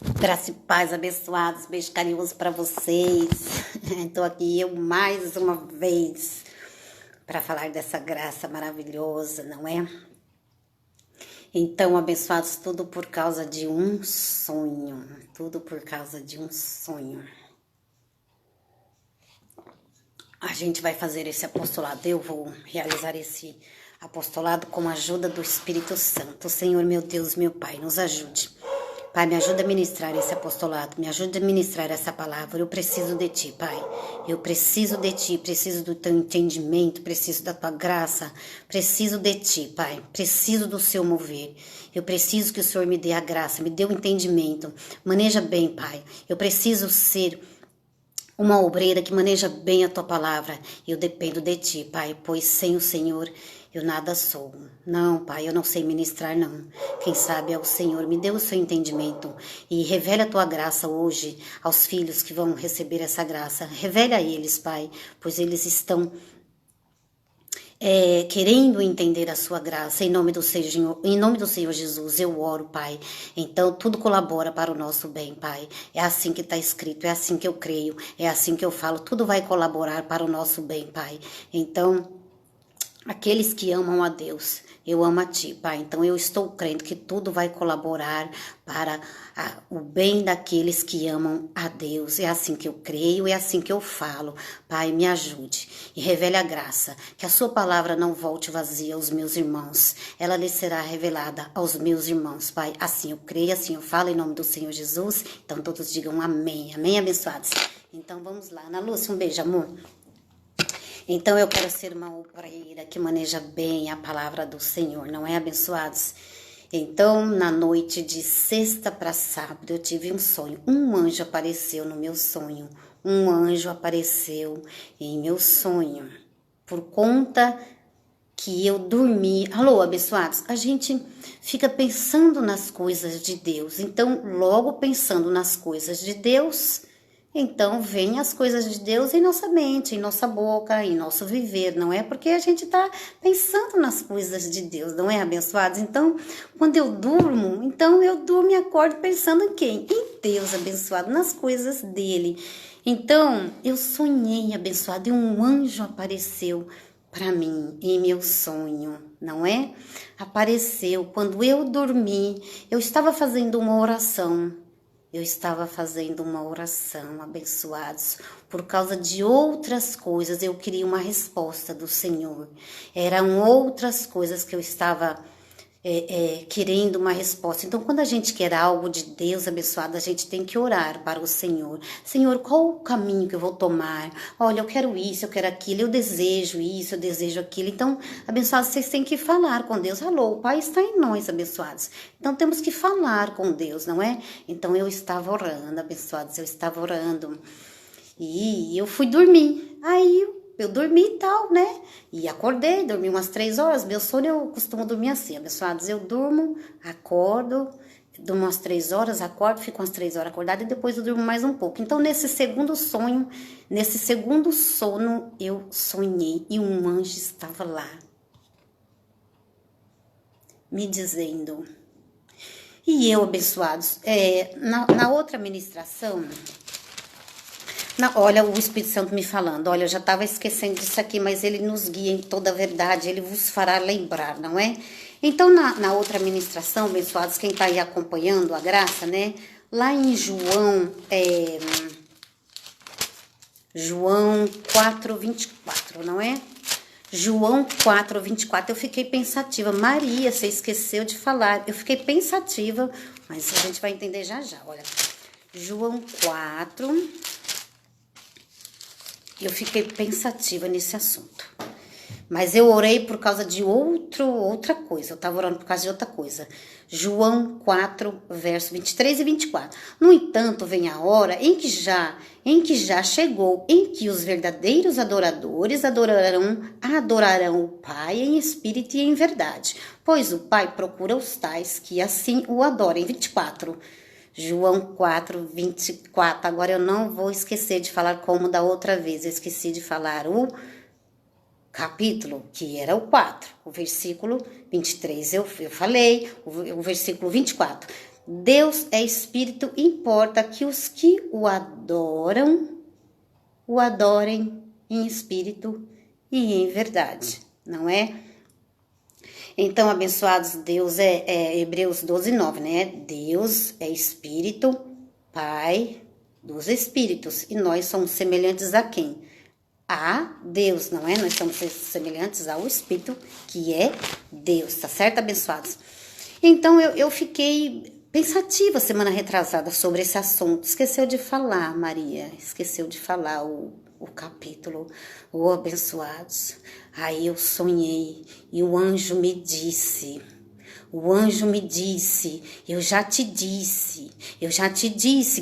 Graça e paz, abençoados, beijo carinhoso para vocês. Estou aqui eu mais uma vez para falar dessa graça maravilhosa, não é? Então, abençoados, tudo por causa de um sonho. Tudo por causa de um sonho. A gente vai fazer esse apostolado, eu vou realizar esse apostolado com a ajuda do Espírito Santo. Senhor, meu Deus, meu Pai, nos ajude. Pai, me ajuda a ministrar esse apostolado, me ajuda a ministrar essa palavra. Eu preciso de Ti, Pai. Eu preciso de Ti, preciso do Teu entendimento, preciso da Tua graça, preciso de Ti, Pai. Preciso do Seu mover. Eu preciso que o Senhor me dê a graça, me dê o entendimento. Maneja bem, Pai. Eu preciso ser uma obreira que maneja bem a Tua palavra. Eu dependo de Ti, Pai, pois sem o Senhor eu nada sou. Não, Pai, eu não sei ministrar, não. Quem sabe é o Senhor. Me dê o seu entendimento e revele a Tua graça hoje aos filhos que vão receber essa graça. Revele a eles, Pai, pois eles estão querendo entender a sua graça, em nome do Senhor Jesus, eu oro, Pai. Então, tudo colabora para o nosso bem, Pai. É assim que está escrito, é assim que eu creio, é assim que eu falo, tudo vai colaborar para o nosso bem, Pai. Então, aqueles que amam a Deus, eu amo a Ti, Pai. Então eu estou crendo que tudo vai colaborar para o bem daqueles que amam a Deus. É assim que eu creio, é assim que eu falo. Pai, me ajude e revele a graça. Que a Sua palavra não volte vazia aos meus irmãos. Ela lhe será revelada aos meus irmãos, Pai. Assim eu creio, assim eu falo em nome do Senhor Jesus. Então todos digam amém. Amém, abençoados. Então vamos lá. Ana Lúcia, um beijo, amor. Então eu quero ser uma obreira que maneja bem a palavra do Senhor, não é, abençoados? Então, na noite de sexta para sábado, eu tive um sonho. Um anjo apareceu no meu sonho. Um anjo apareceu em meu sonho. Por conta que eu dormi. Alô, abençoados? A gente fica pensando nas coisas de Deus. Então, logo pensando nas coisas de Deus, então vem as coisas de Deus em nossa mente, em nossa boca, em nosso viver, não é? Porque a gente está pensando nas coisas de Deus, não é, abençoados? Então, quando eu durmo, então eu durmo e acordo pensando em quem? Em Deus, abençoado, nas coisas dele. Então, eu sonhei, abençoado, e um anjo apareceu para mim em meu sonho, não é? Apareceu quando eu dormi, eu estava fazendo uma oração. Eu estava fazendo uma oração, abençoados, por causa de outras coisas, eu queria uma resposta do Senhor. Eram outras coisas que eu estava querendo uma resposta. Então, quando a gente quer algo de Deus, abençoado, a gente tem que orar para o Senhor. Senhor, qual o caminho que eu vou tomar? Olha, eu quero isso, eu quero aquilo, eu desejo isso, eu desejo aquilo. Então, abençoados, vocês têm que falar com Deus. Alô, o Pai está em nós, abençoados. Então, temos que falar com Deus, não é? Então, eu estava orando, abençoados, eu estava orando. E eu fui dormir. Aí, eu dormi e tal, né? E acordei, dormi umas 3 horas. Meu sono, eu costumo dormir assim, abençoados. Eu durmo, acordo, durmo umas 3 horas, acordo, fico umas 3 horas acordada e depois eu durmo mais um pouco. Então, nesse segundo sonho, nesse segundo sono, eu sonhei e um anjo estava lá, me dizendo. E eu, abençoados, na outra ministração... Olha o Espírito Santo me falando, olha, eu já estava esquecendo disso aqui, mas ele nos guia em toda a verdade, ele vos fará lembrar, não é? Então, na outra ministração, abençoados, quem está aí acompanhando a graça, né? Lá em João 4:24, não é? João 4:24, eu fiquei pensativa. Maria, você esqueceu de falar. Eu fiquei pensativa, mas a gente vai entender já já, olha. João 4... Eu fiquei pensativa nesse assunto. Mas eu orei por causa de outra coisa. Eu estava orando por causa de outra coisa. João 4, verso 23 e 24. No entanto, vem a hora em que já chegou, em que os verdadeiros adoradores adorarão o Pai em espírito e em verdade. Pois o Pai procura os tais que assim o adorem. 24. João 4:24. Agora eu não vou esquecer de falar como da outra vez. Eu esqueci de falar o capítulo, que era o 4. O versículo 23 eu falei. O versículo 24. Deus é espírito, importa que os que o adorem em espírito e em verdade, não é? Então, abençoados, Deus é Hebreus 12:9, né? Deus é espírito, Pai dos espíritos, e nós somos semelhantes a quem? A Deus, não é? Nós somos semelhantes ao Espírito, que é Deus, tá certo, abençoados? Então, eu fiquei pensativa semana retrasada sobre esse assunto. Esqueceu de falar, Maria, esqueceu de falar o capítulo, abençoados. Aí eu sonhei e o anjo me disse... eu já te disse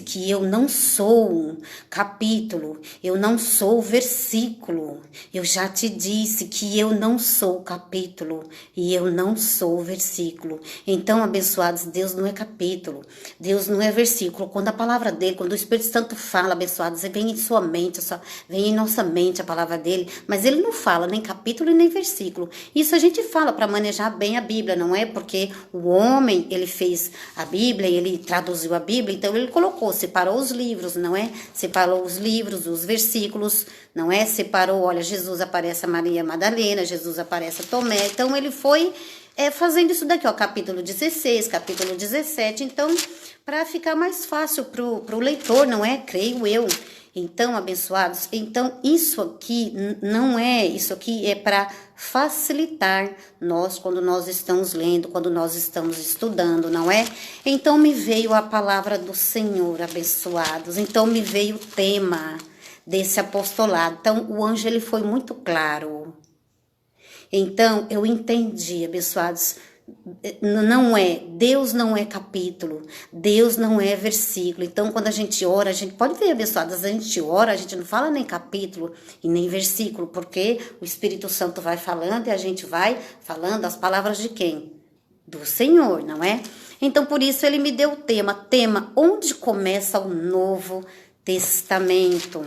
que eu não sou capítulo, eu não sou versículo. Eu já te disse que eu não sou capítulo e eu não sou versículo. Então, abençoados, Deus não é capítulo, Deus não é versículo. Quando a palavra dele, quando o Espírito Santo fala, abençoados, vem em sua mente, vem em nossa mente a palavra dele, mas ele não fala nem capítulo e nem versículo. Isso a gente fala para manejar bem a Bíblia, não é? Porque o homem, ele fez a Bíblia, ele traduziu a Bíblia, então ele separou os livros, não é? Separou os livros, os versículos, não é? Separou, olha, Jesus aparece a Maria Madalena, Jesus aparece a Tomé, então ele foi fazendo isso daqui, ó, capítulo 16, capítulo 17, então, para ficar mais fácil pro leitor, não é? Creio eu. Então, abençoados, então isso aqui é para facilitar nós quando nós estamos lendo, quando nós estamos estudando, não é? Então me veio a palavra do Senhor, abençoados, então me veio o tema desse apostolado. Então o anjo ele foi muito claro. Então eu entendi, abençoados, Deus não é capítulo, Deus não é versículo. Então, quando a gente ora, a gente pode ver, abençoadas, a gente ora, a gente não fala nem capítulo e nem versículo, porque o Espírito Santo vai falando e a gente vai falando as palavras de quem? Do Senhor, não é? Então, por isso, ele me deu o tema, onde começa o Novo Testamento.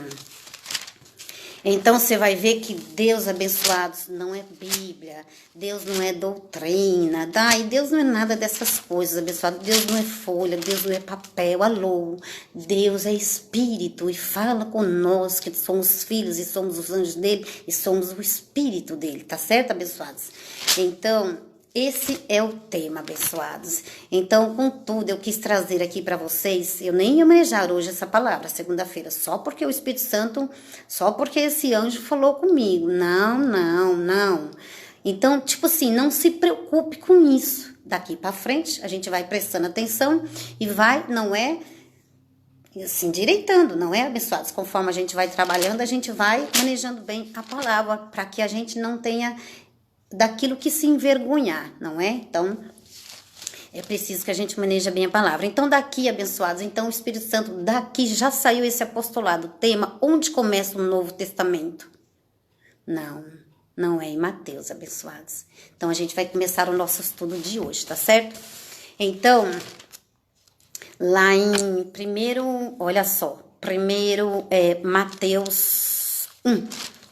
Então, você vai ver que Deus, abençoados, não é Bíblia, Deus não é doutrina, tá? E Deus não é nada dessas coisas, abençoados. Deus não é folha, Deus não é papel, alô. Deus é Espírito e fala com nós que somos filhos e somos os anjos dele e somos o Espírito dele, tá certo, abençoados? Então... esse é o tema, abençoados. Então, contudo, eu quis trazer aqui para vocês, eu nem ia manejar hoje essa palavra, segunda-feira, só porque o Espírito Santo, só porque esse anjo falou comigo. Não. Então, tipo assim, não se preocupe com isso. Daqui para frente, a gente vai prestando atenção e vai, não é... assim, direitando, não é, abençoados? Conforme a gente vai trabalhando, a gente vai manejando bem a palavra, para que a gente não tenha... daquilo que se envergonhar, não é? Então, é preciso que a gente maneje bem a palavra. Então, daqui, abençoados, então o Espírito Santo, daqui já saiu esse apostolado, tema, onde começa o Novo Testamento? Não é em Mateus, abençoados. Então, a gente vai começar o nosso estudo de hoje, tá certo? Então, lá em primeiro Mateus 1,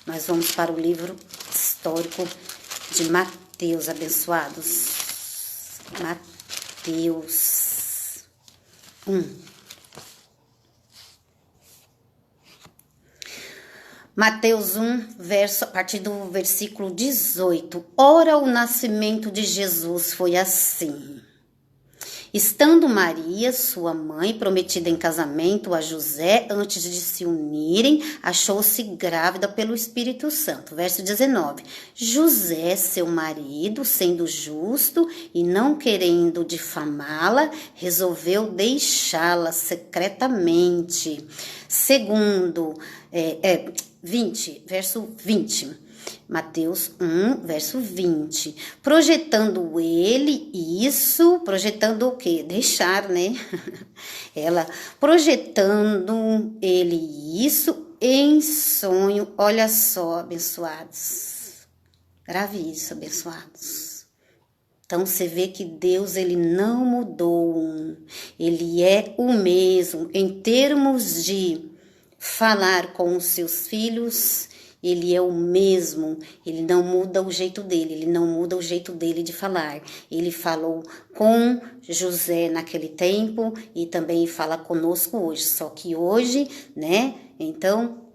nós vamos para o livro histórico de Mateus, abençoados. Mateus 1. Mateus 1, a partir do versículo 18. Ora, o nascimento de Jesus foi assim. Estando Maria, sua mãe, prometida em casamento a José, antes de se unirem, achou-se grávida pelo Espírito Santo. Verso 19. José, seu marido, sendo justo e não querendo difamá-la, resolveu deixá-la secretamente. Segundo, verso 20. Mateus 1, verso 20. Projetando o quê? Deixar, né? Projetando ele isso em sonho. Olha só, abençoados. Grave isso, abençoados. Então, você vê que Deus, ele não mudou. Ele é o mesmo em termos de falar com os seus filhos ele é o mesmo, ele não muda o jeito dele, ele não muda o jeito dele de falar. Ele falou com José naquele tempo e também fala conosco hoje, só que hoje, né, então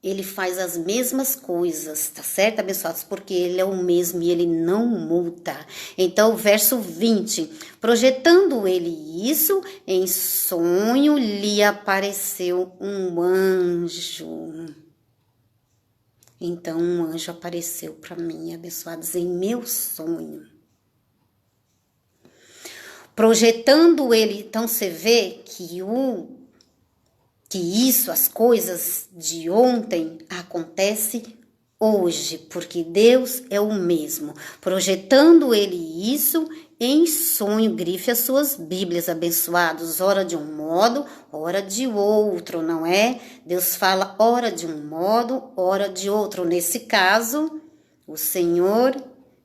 ele faz as mesmas coisas, tá certo, abençoados? Porque ele é o mesmo e ele não muda. Então, verso 20. Projetando ele isso, em sonho lhe apareceu um anjo. Então, um anjo apareceu para mim, abençoados, em meu sonho. Projetando ele, então você vê que as coisas de ontem acontecem hoje, porque Deus é o mesmo. Projetando ele isso em sonho, grife as suas Bíblias, abençoados, ora de um modo, ora de outro, não é? Deus fala ora de um modo, ora de outro. Nesse caso, o Senhor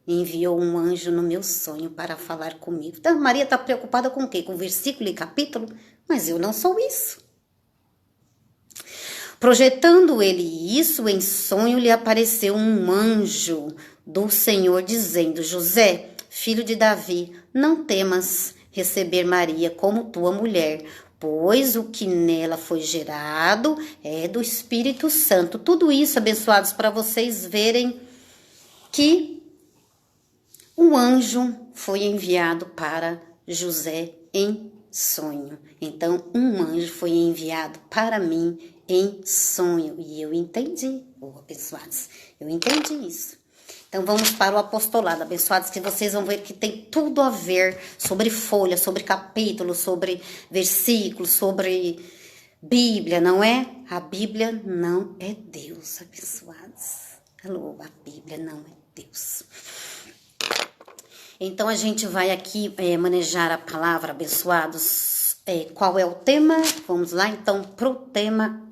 enviou um anjo no meu sonho para falar comigo. Então, Maria está preocupada com o quê? Com versículo e capítulo? Mas eu não sou isso. Projetando ele isso, em sonho lhe apareceu um anjo do Senhor dizendo: José, filho de Davi, não temas receber Maria como tua mulher, pois o que nela foi gerado é do Espírito Santo. Tudo isso, abençoados, para vocês verem que o anjo foi enviado para José em sonho. Então, um anjo foi enviado para mim em sonho. E eu entendi, abençoados, eu entendi isso. Então, vamos para o apostolado, abençoados, que vocês vão ver que tem tudo a ver sobre folha, sobre capítulo, sobre versículo, sobre Bíblia, não é? A Bíblia não é Deus, abençoados. Alô, a Bíblia não é Deus. Então, a gente vai aqui manejar a palavra, abençoados. Qual é o tema? Vamos lá, então, pro tema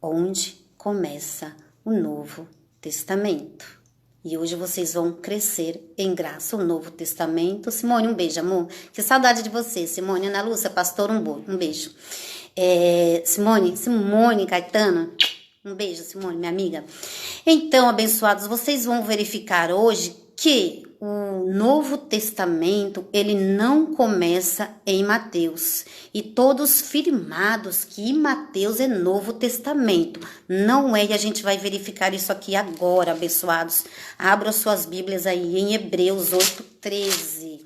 onde começa o Novo Testamento. E hoje vocês vão crescer em graça, o Novo Testamento. Simone, um beijo, amor. Que saudade de você, Simone. Ana Lúcia, pastor, um beijo. Simone Caetano, um beijo, Simone, minha amiga. Então, abençoados, vocês vão verificar hoje que o Novo Testamento, ele não começa em Mateus. E todos firmados que Mateus é Novo Testamento. Não é, e a gente vai verificar isso aqui agora, abençoados. Abram suas Bíblias aí em Hebreus 8:13.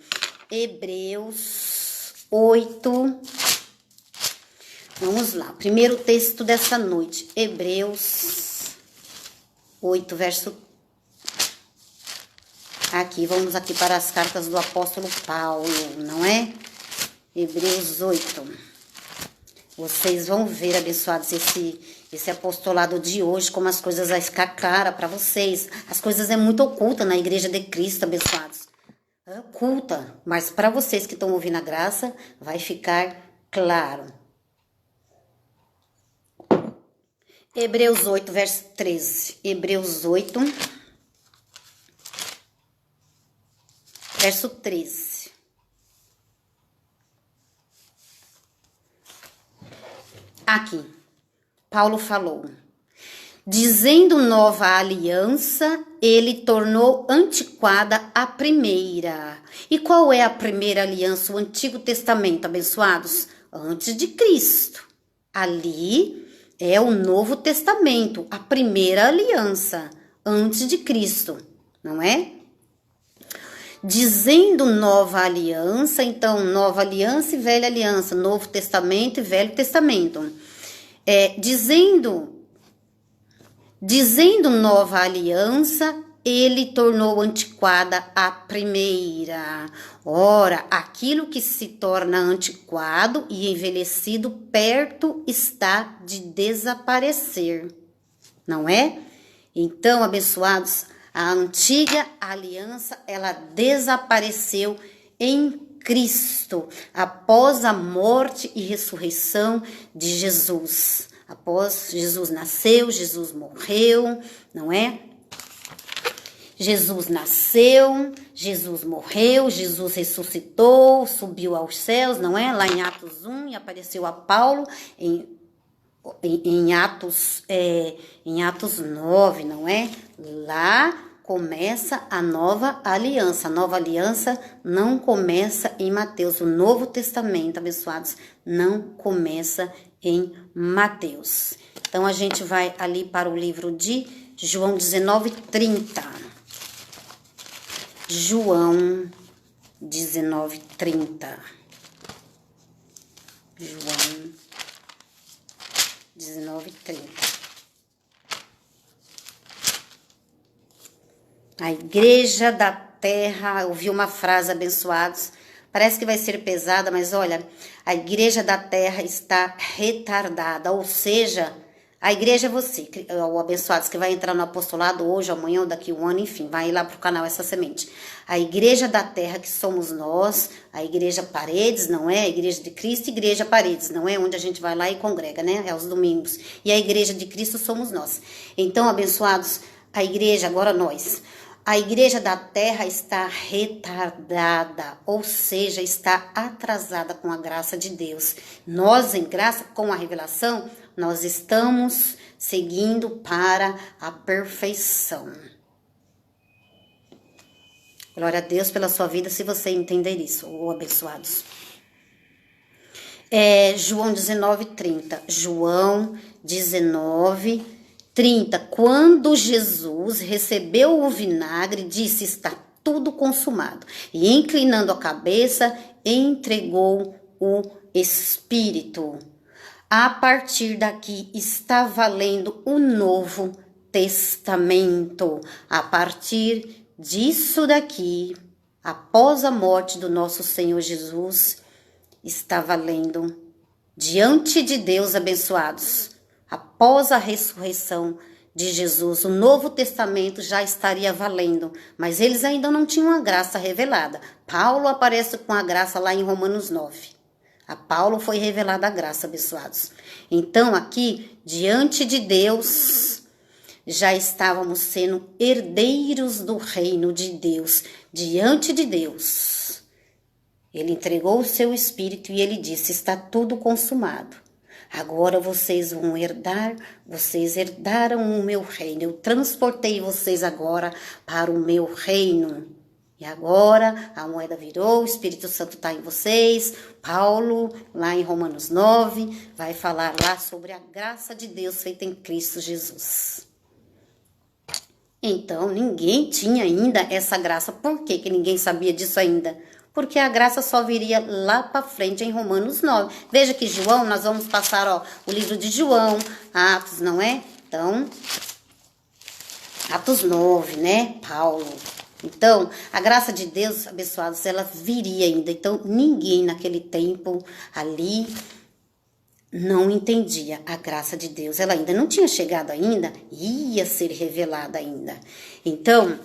Hebreus 8. Vamos lá, primeiro texto dessa noite. Hebreus 8, verso 13. Aqui, vamos aqui para as cartas do apóstolo Paulo, não é? Hebreus 8. Vocês vão ver, abençoados, esse apostolado de hoje, como as coisas vão ficar claras para vocês. As coisas é muito oculta na igreja de Cristo, abençoados. É oculta, mas para vocês que estão ouvindo a graça, vai ficar claro. Hebreus 8, verso 13. Hebreus 8, verso 13. Aqui, Paulo falou: dizendo nova aliança, ele tornou antiquada a primeira. E qual é a primeira aliança? O Antigo Testamento, abençoados? Antes de Cristo. Ali é o Novo Testamento, a primeira aliança, antes de Cristo, não é? Dizendo nova aliança, então nova aliança e velha aliança, Novo Testamento e Velho Testamento. Dizendo nova aliança, ele tornou antiquada a primeira. Ora, aquilo que se torna antiquado e envelhecido perto está de desaparecer, não é? Então, abençoados, a antiga aliança, ela desapareceu em Cristo, após a morte e ressurreição de Jesus. Após Jesus nasceu, Jesus morreu, não é? Jesus nasceu, Jesus morreu, Jesus ressuscitou, subiu aos céus, não é? Lá em Atos 1, e apareceu a Paulo em Atos 9, não é? Lá começa a nova aliança. A nova aliança não começa em Mateus. O Novo Testamento, abençoados, não começa em Mateus. Então, a gente vai ali para o livro de João 19:30. João 19:30. João 19:30. A igreja da terra, eu ouvi uma frase, abençoados, parece que vai ser pesada, mas olha, a igreja da terra está retardada, ou seja, a igreja é você, o abençoados que vai entrar no apostolado hoje, amanhã ou daqui a um ano, enfim, vai ir lá pro canal Essa Semente. A igreja da terra que somos nós, a igreja Paredes, não é? A igreja de Cristo, igreja Paredes, não é? Onde a gente vai lá e congrega, né? É aos domingos. E a igreja de Cristo somos nós. Então, abençoados, a igreja, agora nós. A igreja da terra está retardada, ou seja, está atrasada com a graça de Deus. Nós, em graça, com a revelação, nós estamos seguindo para a perfeição. Glória a Deus pela sua vida, se você entender isso, ou abençoados. João 19:30. João 19:30. Quando Jesus recebeu o vinagre, disse: está tudo consumado. E inclinando a cabeça, entregou o Espírito. A partir daqui está valendo o Novo Testamento. A partir disso daqui, após a morte do nosso Senhor Jesus, está valendo diante de Deus, abençoados. Após a ressurreição de Jesus, o Novo Testamento já estaria valendo, mas eles ainda não tinham a graça revelada. Paulo aparece com a graça lá em Romanos 9. A Paulo foi revelada a graça, abençoados. Então, aqui, diante de Deus, já estávamos sendo herdeiros do reino de Deus. Diante de Deus, ele entregou o seu Espírito e ele disse: está tudo consumado. Agora vocês vão herdar, vocês herdaram o meu reino. Eu transportei vocês agora para o meu reino. E agora a moeda virou, o Espírito Santo está em vocês. Paulo, lá em Romanos 9, vai falar lá sobre a graça de Deus feita em Cristo Jesus. Então, ninguém tinha ainda essa graça. Por que ninguém sabia disso ainda? Porque a graça só viria lá para frente em Romanos 9. Veja que João, nós vamos passar o livro de João, Atos, não é? Então, Atos 9, né? Paulo. Então, a graça de Deus, abençoados, ela viria ainda. Então, ninguém naquele tempo ali não entendia a graça de Deus. Ela ainda não tinha chegado ainda, ia ser revelada ainda. Então,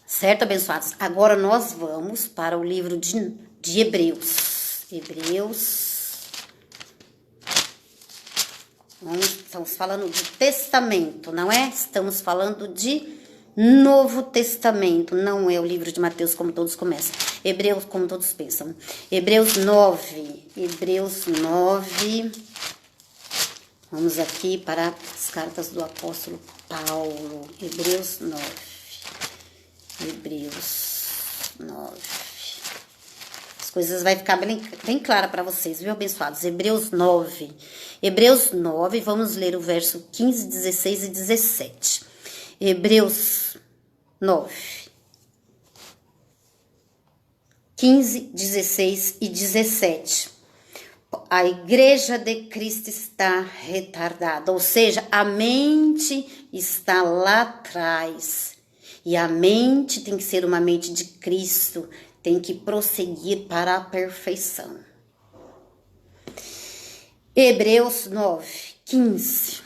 certo, abençoados? Agora nós vamos para o livro de Hebreus. Estamos falando de testamento, não é? Estamos falando de Novo Testamento, não é o livro de Mateus como todos começam. Hebreus, como todos pensam. Hebreus 9. Vamos aqui para as cartas do apóstolo Paulo. Hebreus 9. As coisas vai ficar bem clara para vocês, viu, abençoados? Hebreus 9, vamos ler o verso 15, 16 e 17. Hebreus 9, 15, 16 e 17. A igreja de Cristo está retardada, ou seja, a mente está lá atrás. E a mente tem que ser uma mente de Cristo, tem que prosseguir para a perfeição. Hebreus 9, 15.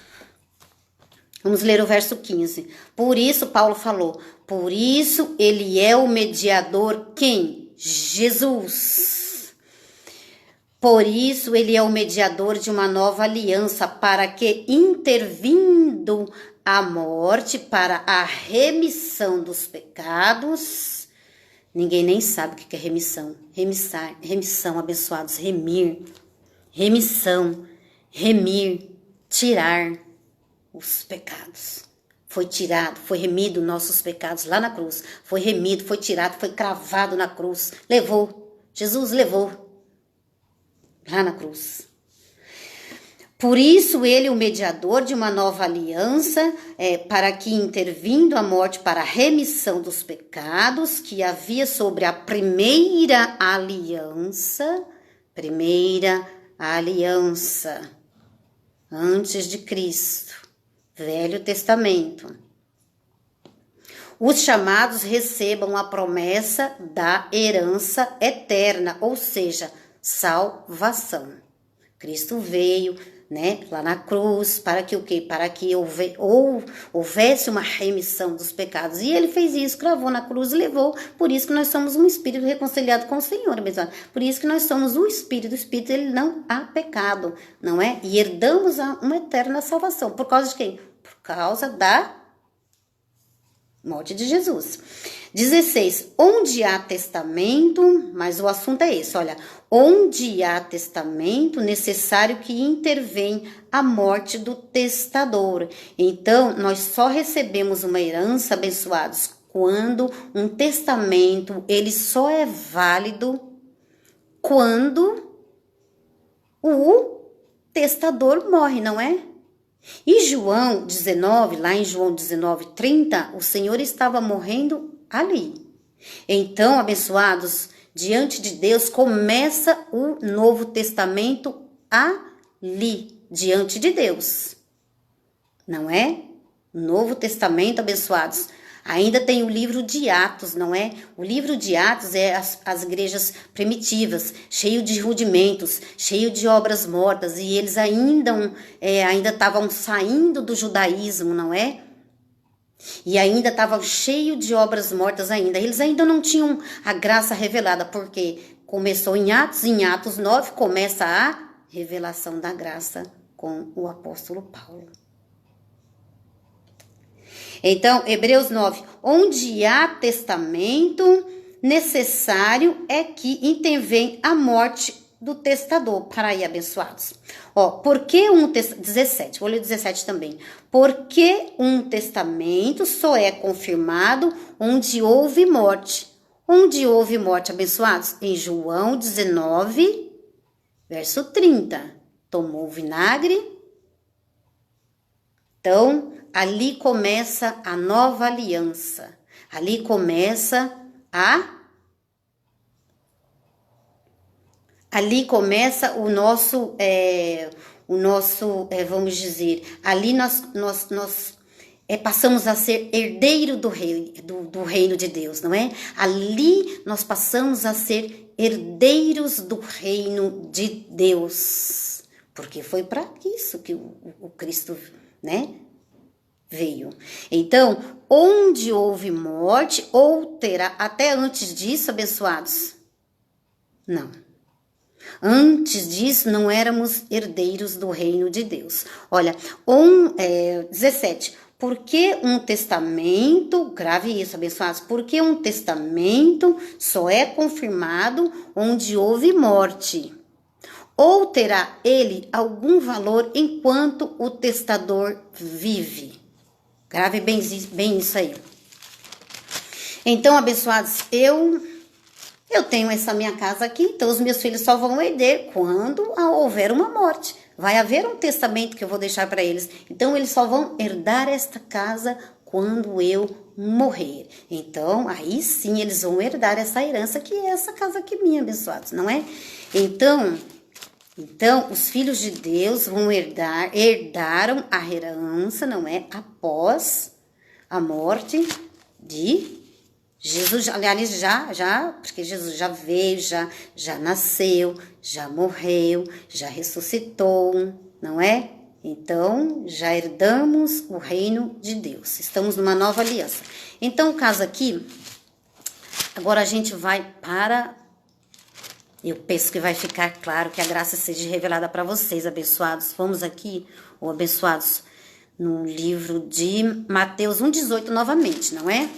Vamos ler o verso 15. Por isso, Paulo falou, por isso ele é o mediador, quem? Jesus. Por isso ele é o mediador de uma nova aliança, para que, intervindo a morte para a remissão dos pecados. Ninguém nem sabe o que é remissão. Remissão, abençoados, remir. Remissão. remir, tirar os pecados. Foi tirado, foi remido nossos pecados lá na cruz. Foi remido, foi tirado, foi cravado na cruz. Levou, Jesus levou lá na cruz. Por isso ele, o mediador de uma nova aliança, para que, intervindo a morte para a remissão dos pecados que havia sobre a primeira aliança, antes de Cristo, Velho Testamento, os chamados recebam a promessa da herança eterna, ou seja, salvação. Cristo veio, lá na cruz, para que o quê? Para que houvesse uma remissão dos pecados. E ele fez isso, cravou na cruz e levou. Por isso que nós somos um espírito reconciliado com o Senhor, mesmo. Por isso que nós somos o espírito. O espírito, ele não há pecado, não é? E herdamos uma eterna salvação. Por causa de quem? Por causa da morte de Jesus. 16. Onde há testamento, mas o assunto é esse, olha. Onde há testamento, necessário que intervém a morte do testador. Então, nós só recebemos uma herança, abençoados, quando um testamento, ele só é válido quando o testador morre, não é? E João 19, lá em João 19, 30, o Senhor estava morrendo ali. Então, abençoados, diante de Deus começa o Novo Testamento ali, diante de Deus. Não é? O Novo Testamento, abençoados, ainda tem o livro de Atos, não é? O livro de Atos é as igrejas primitivas, cheio de rudimentos, cheio de obras mortas, e eles ainda estavam saindo do judaísmo, não é? E ainda estavam cheios de obras mortas ainda. Eles ainda não tinham a graça revelada, porque começou em Atos 9, começa a revelação da graça com o apóstolo Paulo. Então, Hebreus 9, onde há testamento, necessário é que intervém a morte do testador. Para aí, abençoados. Porque 17, vou ler 17 também. Porque um testamento só é confirmado onde houve morte. Onde houve morte, abençoados? Em João 19, verso 30. Tomou vinagre. Então, ali começa a nova aliança. Ali começa o nosso, vamos dizer, ali nós passamos a ser herdeiro do reino de Deus, não é? Ali nós passamos a ser herdeiros do reino de Deus, porque foi para isso que o Cristo, veio. Então, onde houve morte, ou terá, até antes disso, abençoados? Não. Antes disso, não éramos herdeiros do reino de Deus. Olha, 17. Porque um testamento, grave isso, abençoados, porque um testamento só é confirmado onde houve morte. Ou terá ele algum valor enquanto o testador vive? Grave bem isso aí. Então, abençoados, eu tenho essa minha casa aqui, então os meus filhos só vão herder quando houver uma morte. Vai haver um testamento que eu vou deixar para eles. Então, eles só vão herdar esta casa quando eu morrer. Então, aí sim eles vão herdar essa herança, que é essa casa aqui minha, abençoados, não é? Então, os filhos de Deus vão herdaram a herança, não é? Após a morte de Jesus. Aliás, porque Jesus já veio, já nasceu, já morreu, já ressuscitou, não é? Então, já herdamos o reino de Deus. Estamos numa nova aliança. Então, o caso aqui, agora a gente vai para... Eu penso que vai ficar claro, que a graça seja revelada para vocês, abençoados. Vamos aqui, abençoados, no livro de Mateus 1,18 novamente, não é?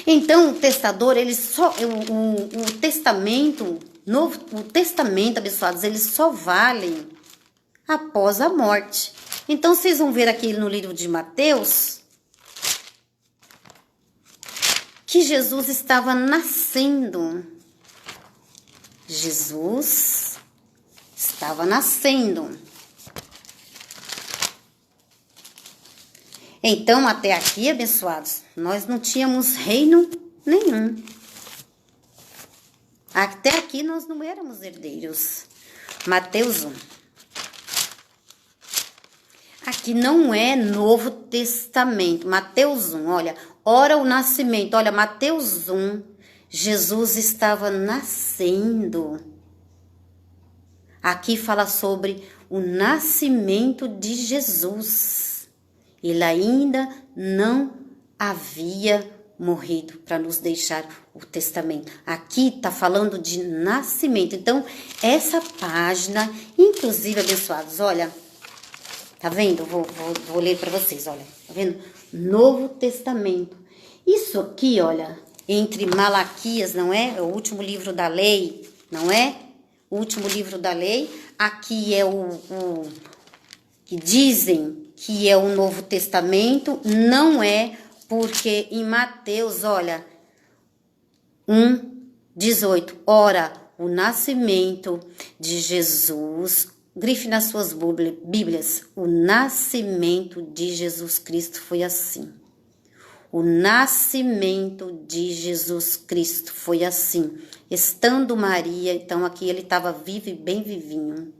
Então, o testador, o testamento, o testamento, abençoados, ele só vale após a morte. Então, vocês vão ver aqui no livro de Mateus que Jesus estava nascendo. Jesus estava nascendo. Então, até aqui, abençoados, nós não tínhamos reino nenhum. Até aqui nós não éramos herdeiros. Mateus 1. Aqui não é Novo Testamento. Mateus 1, olha. Ora o nascimento. Olha, Mateus 1. Jesus estava nascendo. Aqui fala sobre o nascimento de Jesus. Ele ainda não havia morrido para nos deixar o testamento. Aqui está falando de nascimento. Então, essa página, inclusive, abençoados, olha, tá vendo? Vou ler para vocês, olha, tá vendo? Novo Testamento. Isso aqui, olha, entre Malaquias, não é? É o último livro da lei, não é? O último livro da lei. Aqui é o que dizem que é o Novo Testamento, não é, porque em Mateus, olha, 1:18, ora, o nascimento de Jesus, grife nas suas Bíblias, o nascimento de Jesus Cristo foi assim. O nascimento de Jesus Cristo foi assim. Estando Maria, então aqui ele estava vivo e bem vivinho.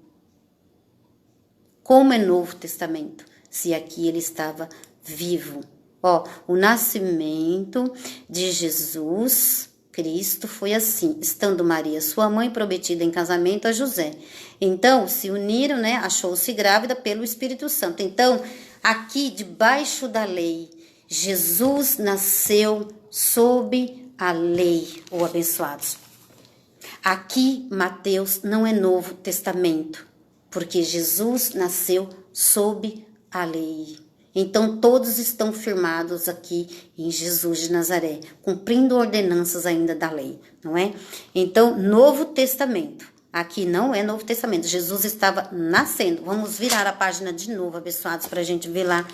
Como é Novo Testamento? Se aqui ele estava vivo. Ó, o nascimento de Jesus Cristo foi assim. Estando Maria, sua mãe, prometida em casamento a José. Então, se uniram, né? Achou-se grávida pelo Espírito Santo. Então, aqui, debaixo da lei, Jesus nasceu sob a lei, ou abençoados. Aqui, Mateus não é Novo Testamento, porque Jesus nasceu sob a lei. Então, todos estão firmados aqui em Jesus de Nazaré, cumprindo ordenanças ainda da lei, não é? Então, Novo Testamento. Aqui não é Novo Testamento. Jesus estava nascendo. Vamos virar a página de novo, abençoados, para a gente ver lá.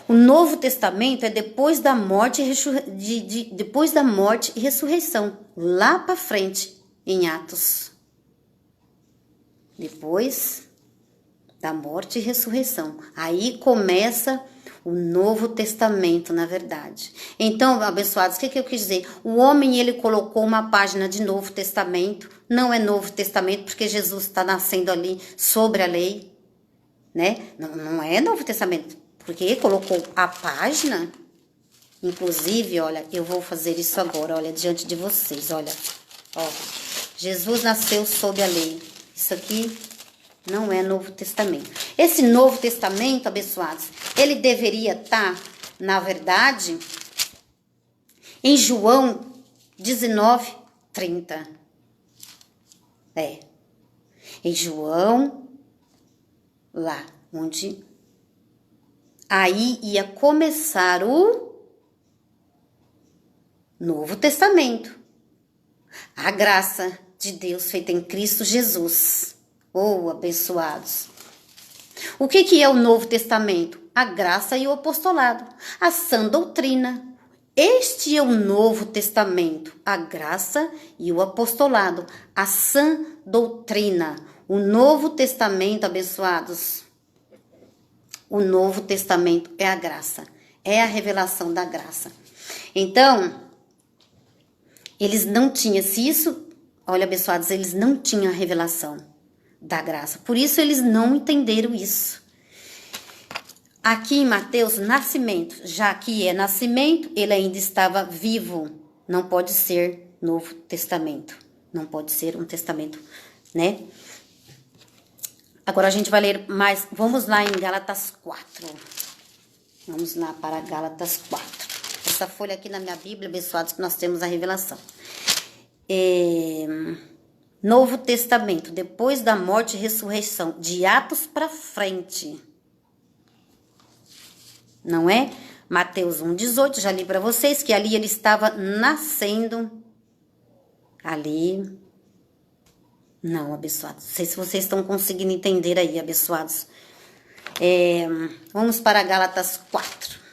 O Novo Testamento é depois da morte depois da morte e ressurreição, lá para frente, em Atos. Depois da morte e ressurreição. Aí começa o Novo Testamento, na verdade. Então, abençoados, o que eu quis dizer? O homem, ele colocou uma página de Novo Testamento. Não é Novo Testamento, porque Jesus está nascendo ali sobre a lei, né? Não é Novo Testamento, porque ele colocou a página. Inclusive, olha, eu vou fazer isso agora, olha, diante de vocês, olha. Ó, Jesus nasceu sob a lei. Isso aqui não é Novo Testamento. Esse Novo Testamento, abençoados, ele deveria estar, na verdade, em João 19:30. Em João, lá, onde aí ia começar o Novo Testamento. A graça de Deus feita em Cristo Jesus. Oh, abençoados. O que é o Novo Testamento? A graça e o apostolado. A sã doutrina. Este é o Novo Testamento. A graça e o apostolado. A sã doutrina. O Novo Testamento, abençoados. O Novo Testamento é a graça. É a revelação da graça. Então, eles não tinham, se isso, olha, abençoados, eles não tinham a revelação da graça. Por isso, eles não entenderam isso. Aqui em Mateus, nascimento, já que é nascimento, ele ainda estava vivo. Não pode ser Novo Testamento. Não pode ser um testamento, né? Agora a gente vai ler mais. Vamos lá em Gálatas 4. Vamos lá para Gálatas 4. Essa folha aqui na minha Bíblia, abençoados, que nós temos a revelação. Novo Testamento, depois da morte e ressurreição, de Atos para frente. Não é? Mateus 1,18, já li para vocês que ali ele estava nascendo. Ali. Não, abençoados. Não sei se vocês estão conseguindo entender aí, abençoados. Vamos para Gálatas 4.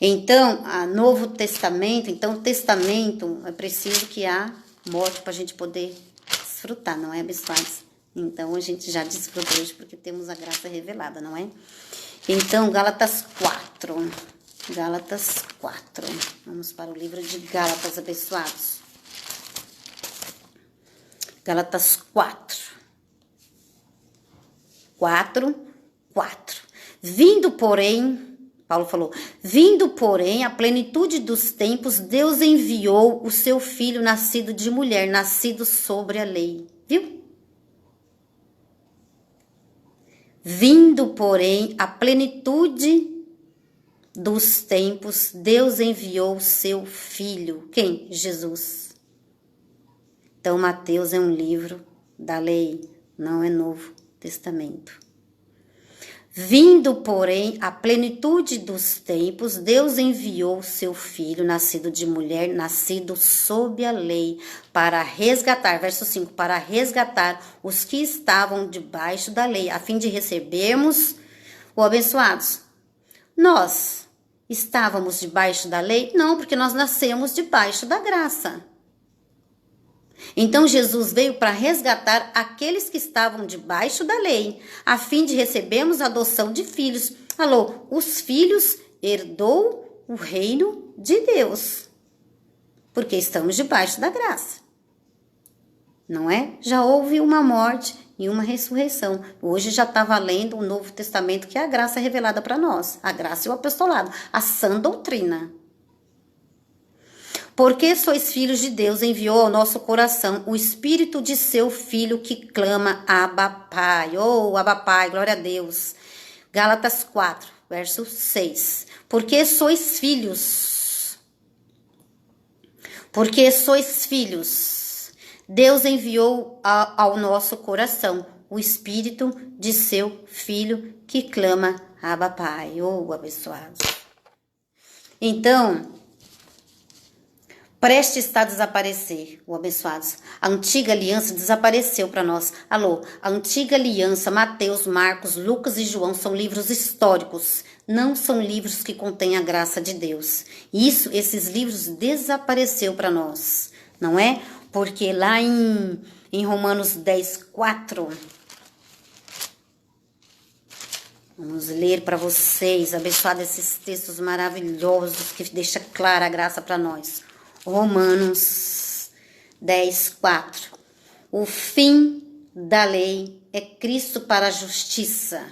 Então, a Novo Testamento, então o testamento é preciso que há morte para a gente poder desfrutar, não é, abençoados? Então, a gente já desfrutou hoje porque temos a graça revelada, não é? Então, Gálatas 4. Gálatas 4. Vamos para o livro de Gálatas, abençoados. Gálatas 4. 4. Vindo, porém, Paulo falou, vindo, porém, a plenitude dos tempos, Deus enviou o seu filho nascido de mulher, nascido sobre a lei. Viu? Vindo, porém, a plenitude dos tempos, Deus enviou o seu filho. Quem? Jesus. Então, Mateus é um livro da lei, não é Novo Testamento. Vindo, porém, a plenitude dos tempos, Deus enviou o seu filho, nascido de mulher, nascido sob a lei, para resgatar, verso 5, para resgatar os que estavam debaixo da lei, a fim de recebermos o abençoados. Nós estávamos debaixo da lei? Não, porque nós nascemos debaixo da graça. Então, Jesus veio para resgatar aqueles que estavam debaixo da lei, a fim de recebermos a adoção de filhos. Alô, os filhos herdou o reino de Deus, porque estamos debaixo da graça. Não é? Já houve uma morte e uma ressurreição. Hoje já está valendo o Novo Testamento, que é a graça revelada para nós, a graça e o apostolado, a sã doutrina. Porque sois filhos de Deus, enviou ao nosso coração o Espírito de seu Filho que clama, Abba Pai. Oh, Abba Pai, glória a Deus. Gálatas 4, verso 6. Porque sois filhos. Porque sois filhos. Deus enviou ao nosso coração o Espírito de seu Filho que clama, Abba Pai. Oh, abençoados. Então, preste está a desaparecer, o abençoados. A antiga aliança desapareceu para nós. Alô, a antiga aliança, Mateus, Marcos, Lucas e João são livros históricos. Não são livros que contêm a graça de Deus. Esses livros desapareceu para nós, não é? Porque lá em Romanos 10, 4... Vamos ler para vocês, abençoados, esses textos maravilhosos que deixam clara a graça para nós. Romanos 10, 4. O fim da lei é Cristo para a justiça.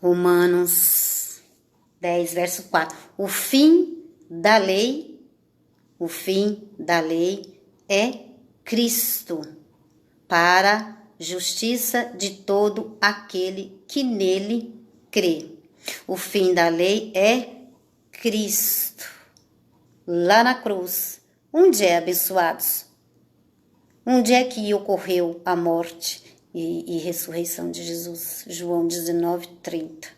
Romanos 10, verso 4. O fim da lei é Cristo para justiça de todo aquele que nele crê. O fim da lei é Cristo. Lá na cruz, onde é, abençoados? Onde é que ocorreu a morte e ressurreição de Jesus? João 19, 30.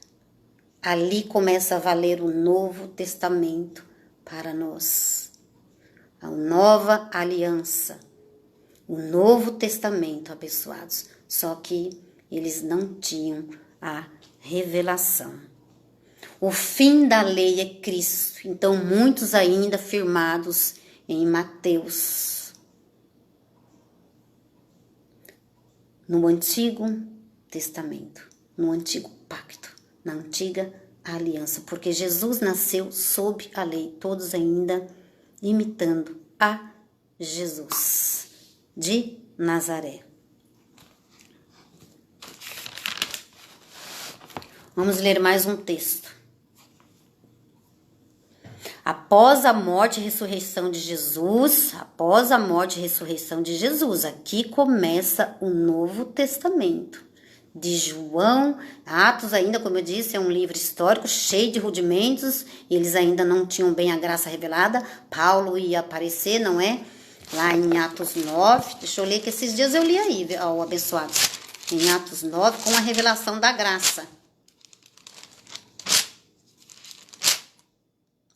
Ali começa a valer o Novo Testamento para nós. A nova aliança. O Novo Testamento, abençoados. Só que eles não tinham a revelação. O fim da lei é Cristo. Então, muitos ainda firmados em Mateus. No Antigo Testamento, no Antigo Pacto, na Antiga Aliança. Porque Jesus nasceu sob a lei, todos ainda imitando a Jesus de Nazaré. Vamos ler mais um texto. Após a morte e ressurreição de Jesus, aqui começa o Novo Testamento. De João, Atos ainda, como eu disse, é um livro histórico, cheio de rudimentos, eles ainda não tinham bem a graça revelada. Paulo ia aparecer, não é? Lá em Atos 9, deixa eu ler que esses dias eu li aí, ó, abençoado. Em Atos 9, com a revelação da graça.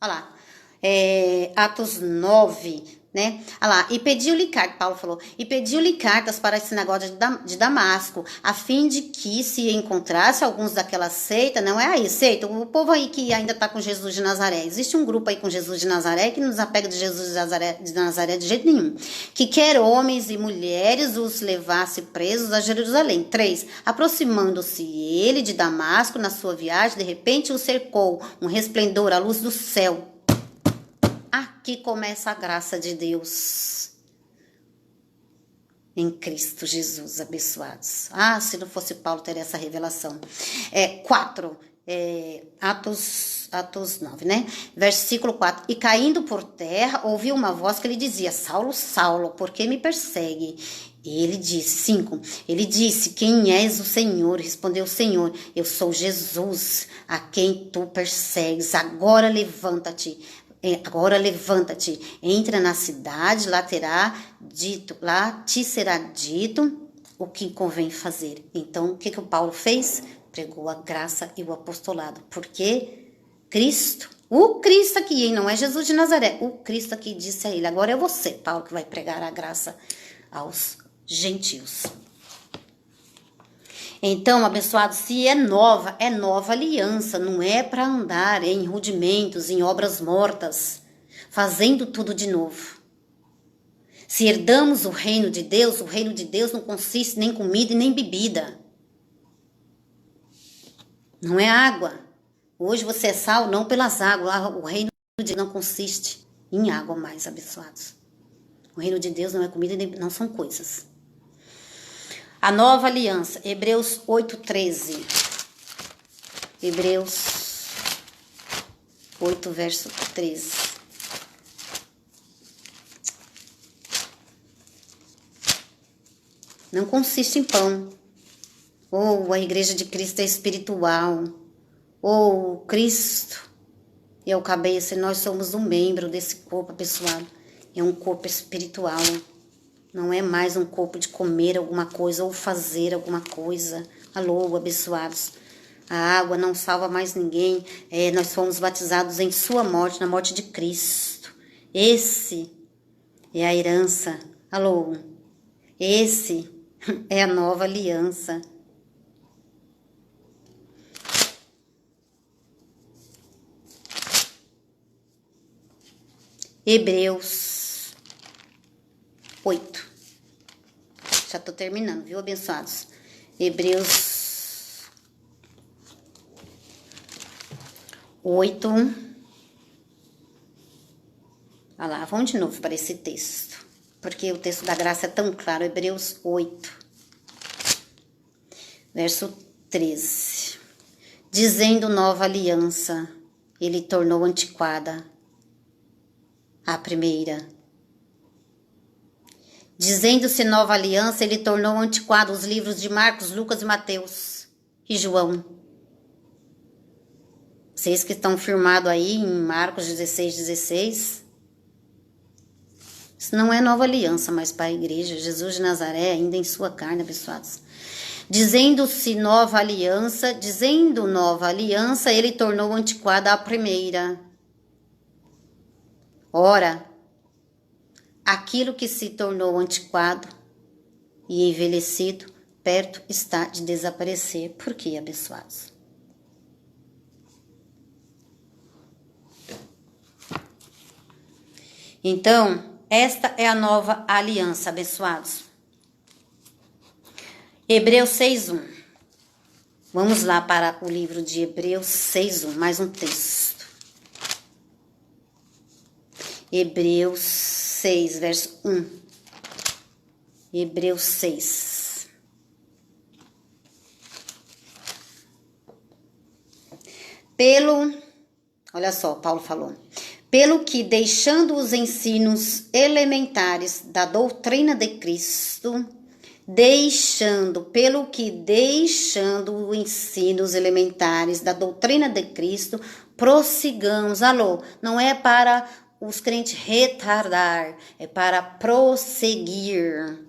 Olha lá, Atos 9, né? Olha lá, e pediu-lhe cartas, Paulo falou, e pediu-lhe cartas para a sinagoga de Damasco, a fim de que se encontrasse alguns daquela seita, não é aí, seita, o povo aí que ainda está com Jesus de Nazaré, existe um grupo aí com Jesus de Nazaré que não desapega de Jesus de Nazaré de jeito nenhum, que quer homens e mulheres os levasse presos a Jerusalém. 3, aproximando-se ele de Damasco na sua viagem, de repente o cercou um resplendor, a luz do céu. Aqui começa a graça de Deus em Cristo Jesus, abençoados. Se não fosse Paulo, teria essa revelação. 4, Atos 9, né? Versículo 4. E caindo por terra, ouviu uma voz que lhe dizia: Saulo, Saulo, por que me persegue? Ele disse, 5, ele disse, quem és o Senhor? Respondeu o Senhor, eu sou Jesus, a quem tu persegues. Agora levanta-te, entra na cidade, lá te será dito o que convém fazer. Então, o que o Paulo fez? Pregou a graça e o apostolado, porque o Cristo aqui, não é Jesus de Nazaré, o Cristo aqui disse a ele, agora é você, Paulo, que vai pregar a graça aos gentios. Então, abençoado, se é nova aliança, não é para andar em rudimentos, em obras mortas, fazendo tudo de novo. Se herdamos o reino de Deus não consiste nem comida e nem bebida. Não é água. Hoje você é sal, não pelas águas. O reino de Deus não consiste em água mais, abençoados. O reino de Deus não é comida, não são coisas. A nova aliança, Hebreus 8:13. Hebreus 8, verso 13. Não consiste em pão. Ou a igreja de Cristo é espiritual. Ou Cristo é o cabeça e nós somos um membro desse corpo abençoado. É um corpo espiritual. Não é mais um corpo de comer alguma coisa ou fazer alguma coisa. Alô, abençoados. A água não salva mais ninguém. Nós fomos batizados em sua morte, na morte de Cristo. Esse é a herança. Alô, esse é a nova aliança. Hebreus 8. Já tô terminando, viu, abençoados? Hebreus 8. Olha lá, vamos de novo para esse texto. Porque o texto da graça é tão claro. Hebreus 8. Verso 13. Dizendo nova aliança, ele tornou antiquada a primeira. Dizendo-se nova aliança, ele tornou antiquado os livros de Marcos, Lucas e Mateus e João. Vocês que estão firmados aí em Marcos 16:16. Isso não é nova aliança, mas para a igreja. Jesus de Nazaré ainda em sua carne, abençoados. Dizendo nova aliança, ele tornou antiquada a primeira. Ora, aquilo que se tornou antiquado e envelhecido, perto está de desaparecer. Por quê, abençoados? Então, esta é a nova aliança, abençoados. Hebreus 6:1. Vamos lá para o livro de Hebreus 6:1, mais um texto. Hebreus 6, verso 1. Hebreus 6. Olha só, Paulo falou. Pelo que, deixando os ensinos elementares da doutrina de Cristo, deixando os ensinos elementares da doutrina de Cristo, prossigamos. Alô, não é para os crentes retardar, é para prosseguir.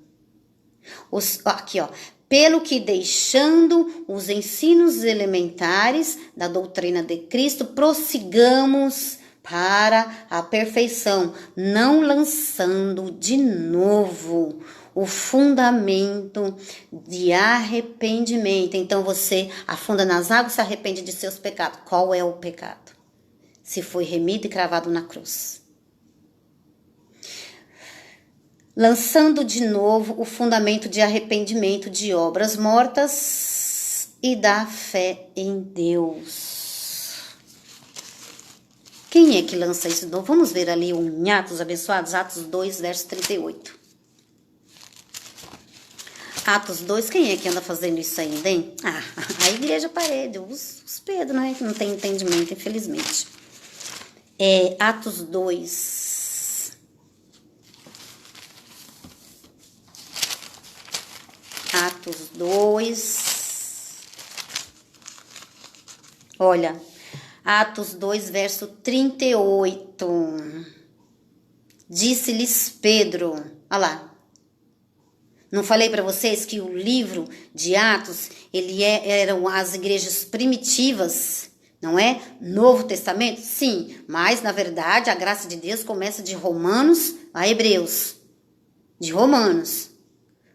Aqui, ó. Pelo que, deixando os ensinos elementares da doutrina de Cristo, prossigamos para a perfeição, não lançando de novo o fundamento de arrependimento. Então você afunda nas águas e se arrepende de seus pecados. Qual é o pecado? Se foi remido e cravado na cruz. Lançando de novo o fundamento de arrependimento de obras mortas e da fé em Deus. Quem é que lança isso de novo? Vamos ver ali em Atos abençoados, Atos 2, verso 38. Atos 2, quem é que anda fazendo isso ainda, hein? Ah, a igreja parede, os Pedro, né? Que não tem entendimento, infelizmente. Atos 2. Atos 2. Olha, Atos 2, verso 38. Disse-lhes Pedro, olha lá. Não falei para vocês que o livro de Atos, eram as igrejas primitivas, não é? Novo Testamento? Sim, mas na verdade a graça de Deus começa de Romanos a Hebreus. De Romanos.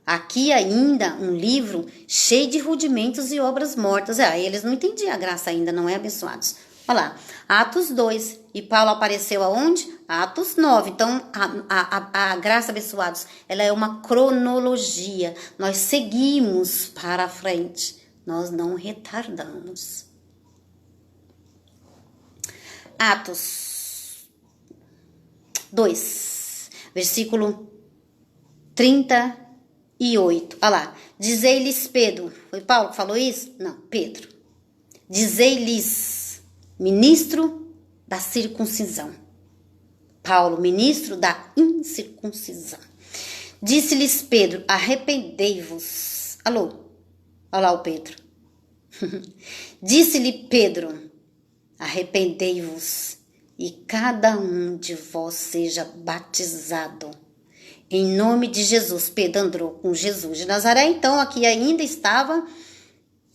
Aqui ainda um livro cheio de rudimentos e obras mortas. Eles não entendiam a graça ainda, não é, abençoados? Olha lá, Atos 2. E Paulo apareceu aonde? Atos 9. Então, a graça, abençoados, ela é uma cronologia. Nós seguimos para frente. Nós não retardamos. Atos 2, versículo 38. Olha lá. Dizei-lhes Pedro. Foi Paulo que falou isso? Não, Pedro. Dizei-lhes, ministro da circuncisão. Paulo, ministro da incircuncisão. Disse-lhes Pedro, arrependei-vos. Alô? Olha lá o Pedro. Disse-lhe Pedro, arrependei-vos e cada um de vós seja batizado em nome de Jesus. Pedro andou com Jesus de Nazaré, então aqui ainda estava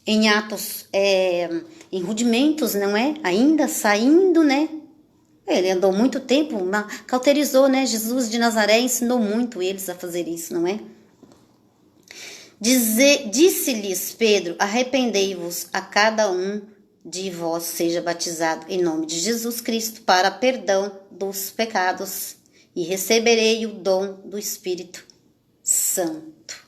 em Atos, em rudimentos, não é? Ainda saindo, né? Ele andou muito tempo, cauterizou, né? Jesus de Nazaré ensinou muito eles a fazer isso, não é? Disse-lhes Pedro, arrependei-vos a cada um de vós seja batizado em nome de Jesus Cristo para perdão dos pecados e receberei o dom do Espírito Santo.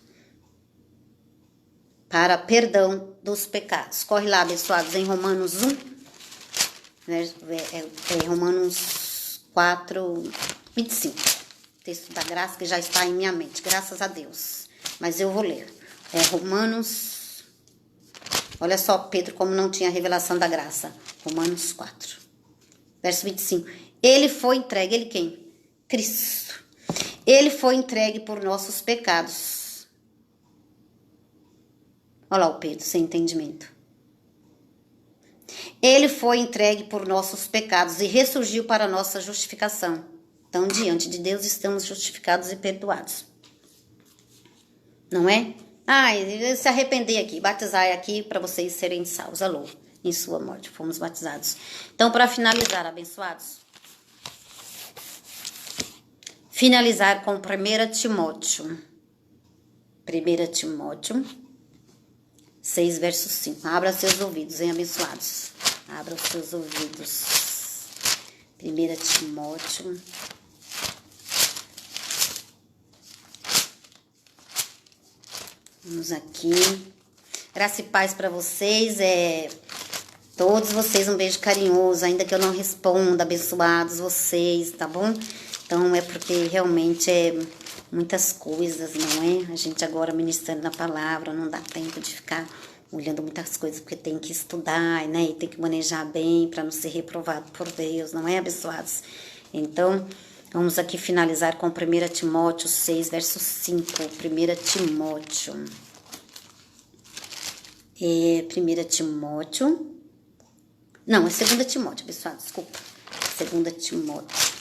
Para perdão dos pecados. Corre lá, abençoados, em Romanos 1, Romanos 4, 25. Texto da graça que já está em minha mente, graças a Deus. Mas eu vou ler. Romanos, olha só, Pedro, como não tinha revelação da graça. Romanos 4, verso 25. Ele foi entregue, ele quem? Cristo. Ele foi entregue por nossos pecados. Olha lá o Pedro, sem entendimento. Ele foi entregue por nossos pecados e ressurgiu para a nossa justificação. Então, diante de Deus, estamos justificados e perdoados. Não é? Se arrepender aqui, batizar aqui para vocês serem salvos. Alô, em sua morte fomos batizados. Então, para finalizar, abençoados. Finalizar com 1 Timóteo. 1 Timóteo 6, verso 5. Abra seus ouvidos, hein, abençoados. Abra os seus ouvidos. 1 Timóteo. Vamos aqui. Graça e paz para vocês. Todos vocês, um beijo carinhoso. Ainda que eu não responda, abençoados vocês, tá bom? Então, é porque realmente muitas coisas, não é? A gente agora ministrando na palavra, não dá tempo de ficar olhando muitas coisas, porque tem que estudar, né? E tem que manejar bem para não ser reprovado por Deus, não é, abençoados? Então, vamos aqui finalizar com 1 Timóteo 6, verso 5. 1 Timóteo. 1 Timóteo. Não, é 2 Timóteo, pessoal, desculpa. 2 Timóteo.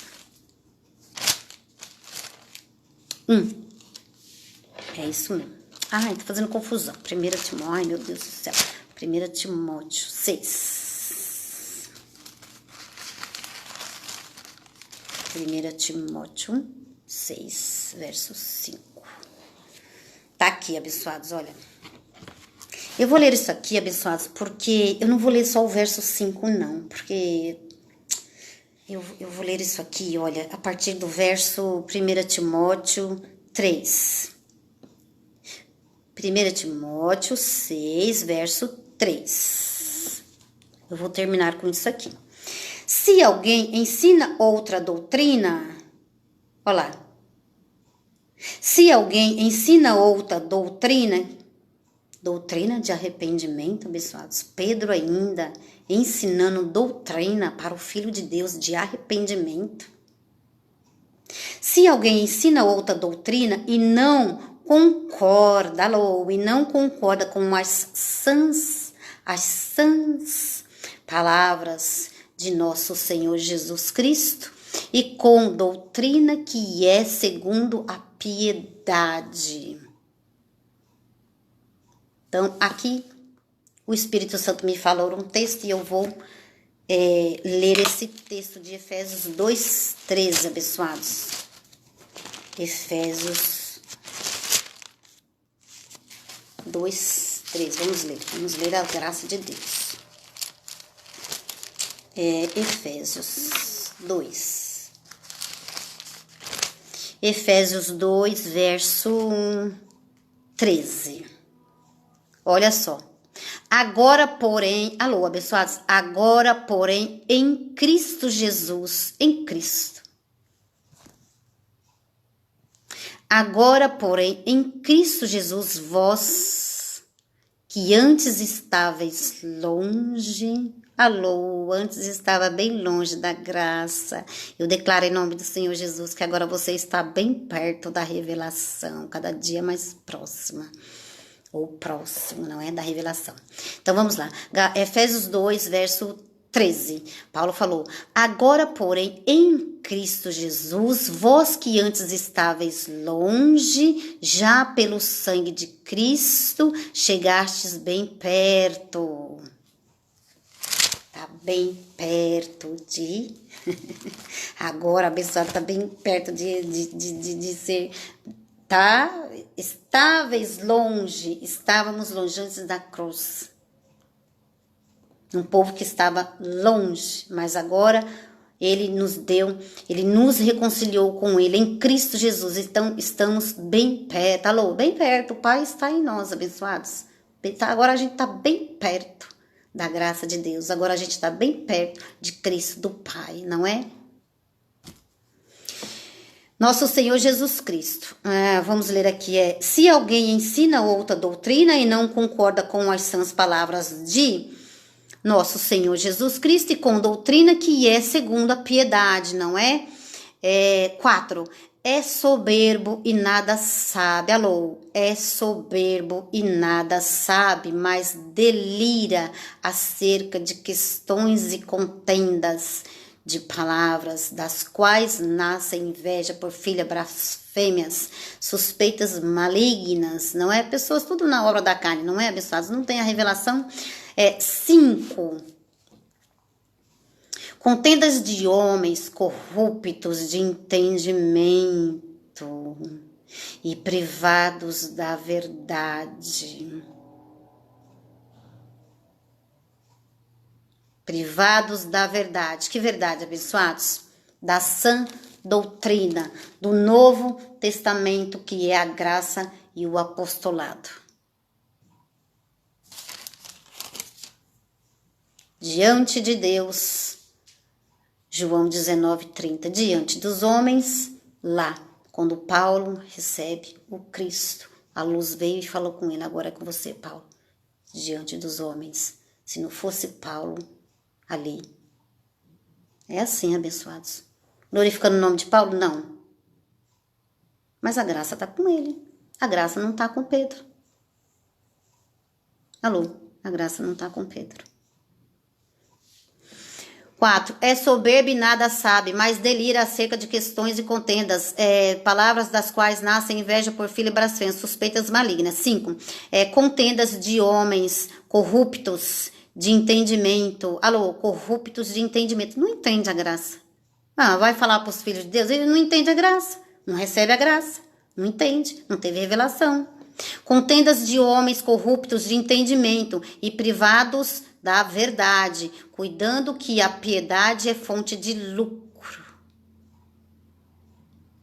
É isso mesmo. Tô fazendo confusão. 1 Timóteo, ai meu Deus do céu. 1 Timóteo 6. 1 Timóteo 6, verso 5. Tá aqui, abençoados, olha. Eu vou ler isso aqui, abençoados, porque eu não vou ler só o verso 5, não. Porque eu vou ler isso aqui, olha, a partir do verso 1 Timóteo 3. 1 Timóteo 6, verso 3. Eu vou terminar com isso aqui. Se alguém ensina outra doutrina, olha lá. Se alguém ensina outra doutrina de arrependimento, abençoados, Pedro ainda ensinando doutrina para o Filho de Deus de arrependimento. Se alguém ensina outra doutrina e não concorda com as sãs palavras de nosso Senhor Jesus Cristo e com doutrina que é segundo a piedade. Então, aqui o Espírito Santo me falou um texto e eu vou ler esse texto de Efésios 2:13, abençoados. Efésios 2:13. Vamos ler a graça de Deus. Efésios 2. Efésios 2, verso 13. Olha só. Agora, porém, alô, abençoados, agora, porém, em Cristo Jesus, em Cristo. Agora, porém, em Cristo Jesus, vós, que antes estáveis longe, alô, antes estava bem longe da graça. Eu declaro em nome do Senhor Jesus que agora você está bem perto da revelação, cada dia mais próxima. Ou próximo, não é? Da revelação. Então, vamos lá. Efésios 2, verso 13. Paulo falou, agora, porém, em Cristo Jesus, vós que antes estáveis longe, já pelo sangue de Cristo, chegastes bem perto. Tá bem perto de... Agora, abençoado, tá bem perto de ser... Tá? Estávamos longe antes da cruz. Um povo que estava longe, mas agora ele nos reconciliou com ele em Cristo Jesus. Então estamos bem perto, alô, bem perto, o Pai está em nós, abençoados. Agora a gente está bem perto da graça de Deus, agora a gente está bem perto de Cristo, do Pai, não é? Nosso Senhor Jesus Cristo, vamos ler aqui, se alguém ensina outra doutrina e não concorda com as sãs palavras de nosso Senhor Jesus Cristo e com doutrina que é segundo a piedade, não é? 4, é soberbo e nada sabe, alô, é soberbo e nada sabe, mas delira acerca de questões e contendas, de palavras, das quais nasce inveja, porfília, blasfêmias, suspeitas malignas, não é? Pessoas tudo na obra da carne, não é, abençoados? Não tem a revelação. 5. Contendas de homens corruptos de entendimento e privados da verdade. Privados da verdade. Que verdade, abençoados? Da sã doutrina, do Novo Testamento, que é a graça e o apostolado. Diante de Deus, João 19:30, diante dos homens, lá, quando Paulo recebe o Cristo, a luz veio e falou com ele, agora é com você, Paulo, diante dos homens. Se não fosse Paulo ali. É assim, abençoados. Glorificando o nome de Paulo? Não. Mas a graça está com ele. A graça não está com Pedro. Alô, a graça não está com Pedro. 4. É soberbo e nada sabe, mas delira acerca de questões e contendas, palavras das quais nascem inveja, porfília e blasfêmia, suspeitas malignas. 5. Contendas de homens corruptos de entendimento. Alô, corruptos de entendimento. Não entende a graça. Ah, vai falar para os filhos de Deus, ele não entende a graça, não recebe a graça, não entende, não teve revelação. Contendas de homens corruptos de entendimento e privados da verdade, cuidando que a piedade é fonte de lucro.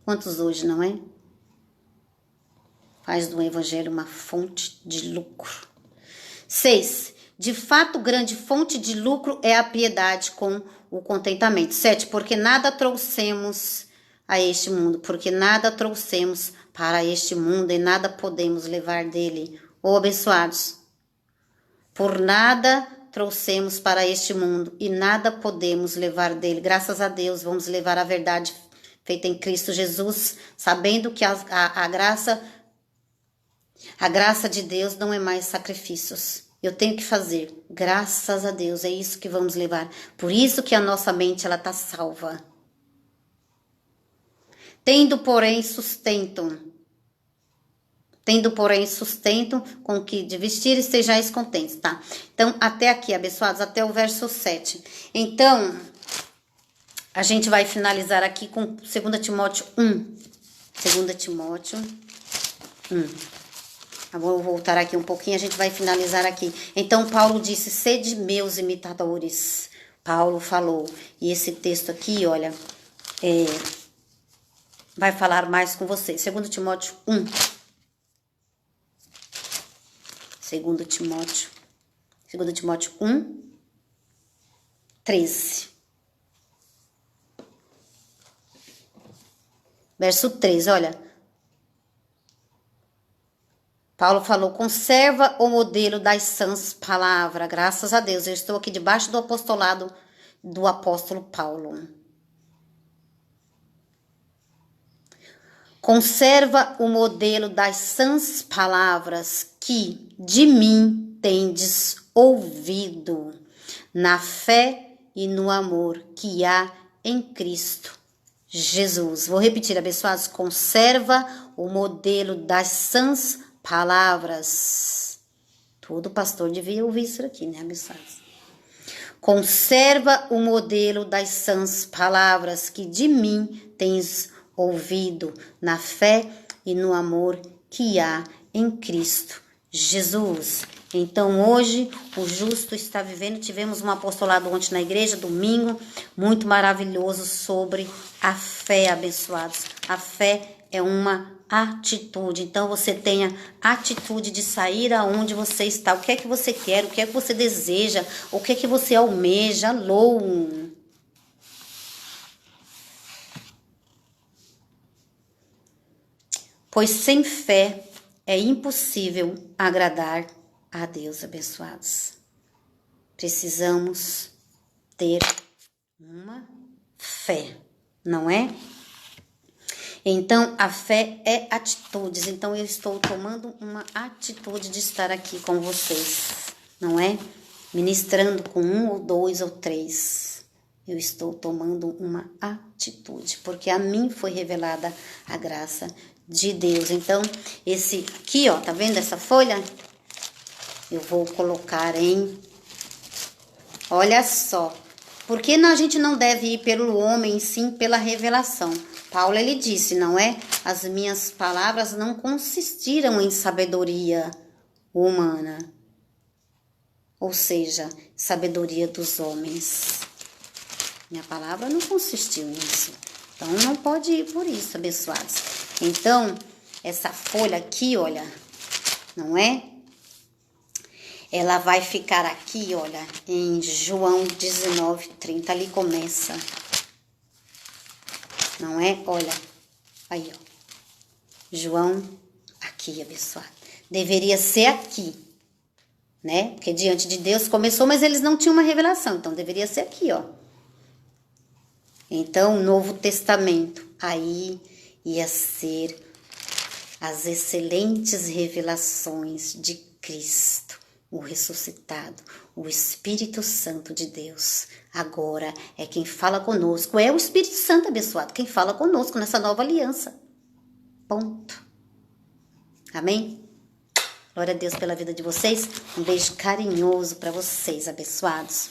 Quantos hoje, não é? Faz do evangelho uma fonte de lucro. 6. De fato, grande fonte de lucro é a piedade com o contentamento. 7. Porque nada trouxemos a este mundo, porque nada trouxemos para este mundo e nada podemos levar dele. Ô abençoados, por nada trouxemos para este mundo e nada podemos levar dele. Graças a Deus, vamos levar a verdade feita em Cristo Jesus, sabendo que a graça de Deus não é mais sacrifícios. Eu tenho que fazer, graças a Deus, é isso que vamos levar. Por isso que a nossa mente ela está salva. Tendo, porém, sustento com que de vestir estejais contentes, tá? Então, até aqui, abençoados, até o verso 7. Então, a gente vai finalizar aqui com 2 Timóteo 1. 2 Timóteo 1. Vou voltar aqui um pouquinho, a gente vai finalizar aqui. Então, Paulo disse, sede meus imitadores. Paulo falou. E esse texto aqui, olha, vai falar mais com você. 2 Timóteo 1. 2 Timóteo 1, 13. Verso 13, olha. Paulo falou, conserva o modelo das sãs palavras. Graças a Deus, eu estou aqui debaixo do apostolado do apóstolo Paulo. Conserva o modelo das sãs palavras que de mim tendes ouvido, na fé e no amor que há em Cristo Jesus. Vou repetir, abençoados. Conserva o modelo das sãs palavras. Todo pastor devia ouvir isso aqui, né, abençoados? Conserva o modelo das sãs palavras que de mim tens ouvido, na fé e no amor que há em Cristo Jesus. Então, hoje, o justo está vivendo. Tivemos um apostolado ontem na igreja, domingo, muito maravilhoso sobre a fé, abençoados. A fé é uma atitude. Então, você tenha atitude de sair aonde você está. O que é que você quer? O que é que você deseja? O que é que você almeja? Alô! Pois sem fé é impossível agradar a Deus, abençoados. Precisamos ter uma fé, não é? Então, a fé é atitudes. Então, eu estou tomando uma atitude de estar aqui com vocês, não é? Ministrando com 1 ou 2 ou 3. Eu estou tomando uma atitude, porque a mim foi revelada a graça de Deus. Então, esse aqui, ó, tá vendo essa folha? Eu vou colocar em... Olha só. Porque a gente não deve ir pelo homem, sim pela revelação. Paulo, ele disse, não é? As minhas palavras não consistiram em sabedoria humana. Ou seja, sabedoria dos homens. Minha palavra não consistiu nisso. Então, não pode ir por isso, abençoados. Então, essa folha aqui, olha, não é? Ela vai ficar aqui, olha, em João 19:30, ali começa. Não é? Olha, aí, ó. João, aqui, abençoado. Deveria ser aqui, né? Porque diante de Deus começou, mas eles não tinham uma revelação. Então, deveria ser aqui, ó. Então, o Novo Testamento, aí ia ser as excelentes revelações de Cristo, o ressuscitado, o Espírito Santo de Deus. Agora é quem fala conosco, é o Espírito Santo abençoado, quem fala conosco nessa nova aliança. Ponto. Amém? Glória a Deus pela vida de vocês. Um beijo carinhoso para vocês, abençoados.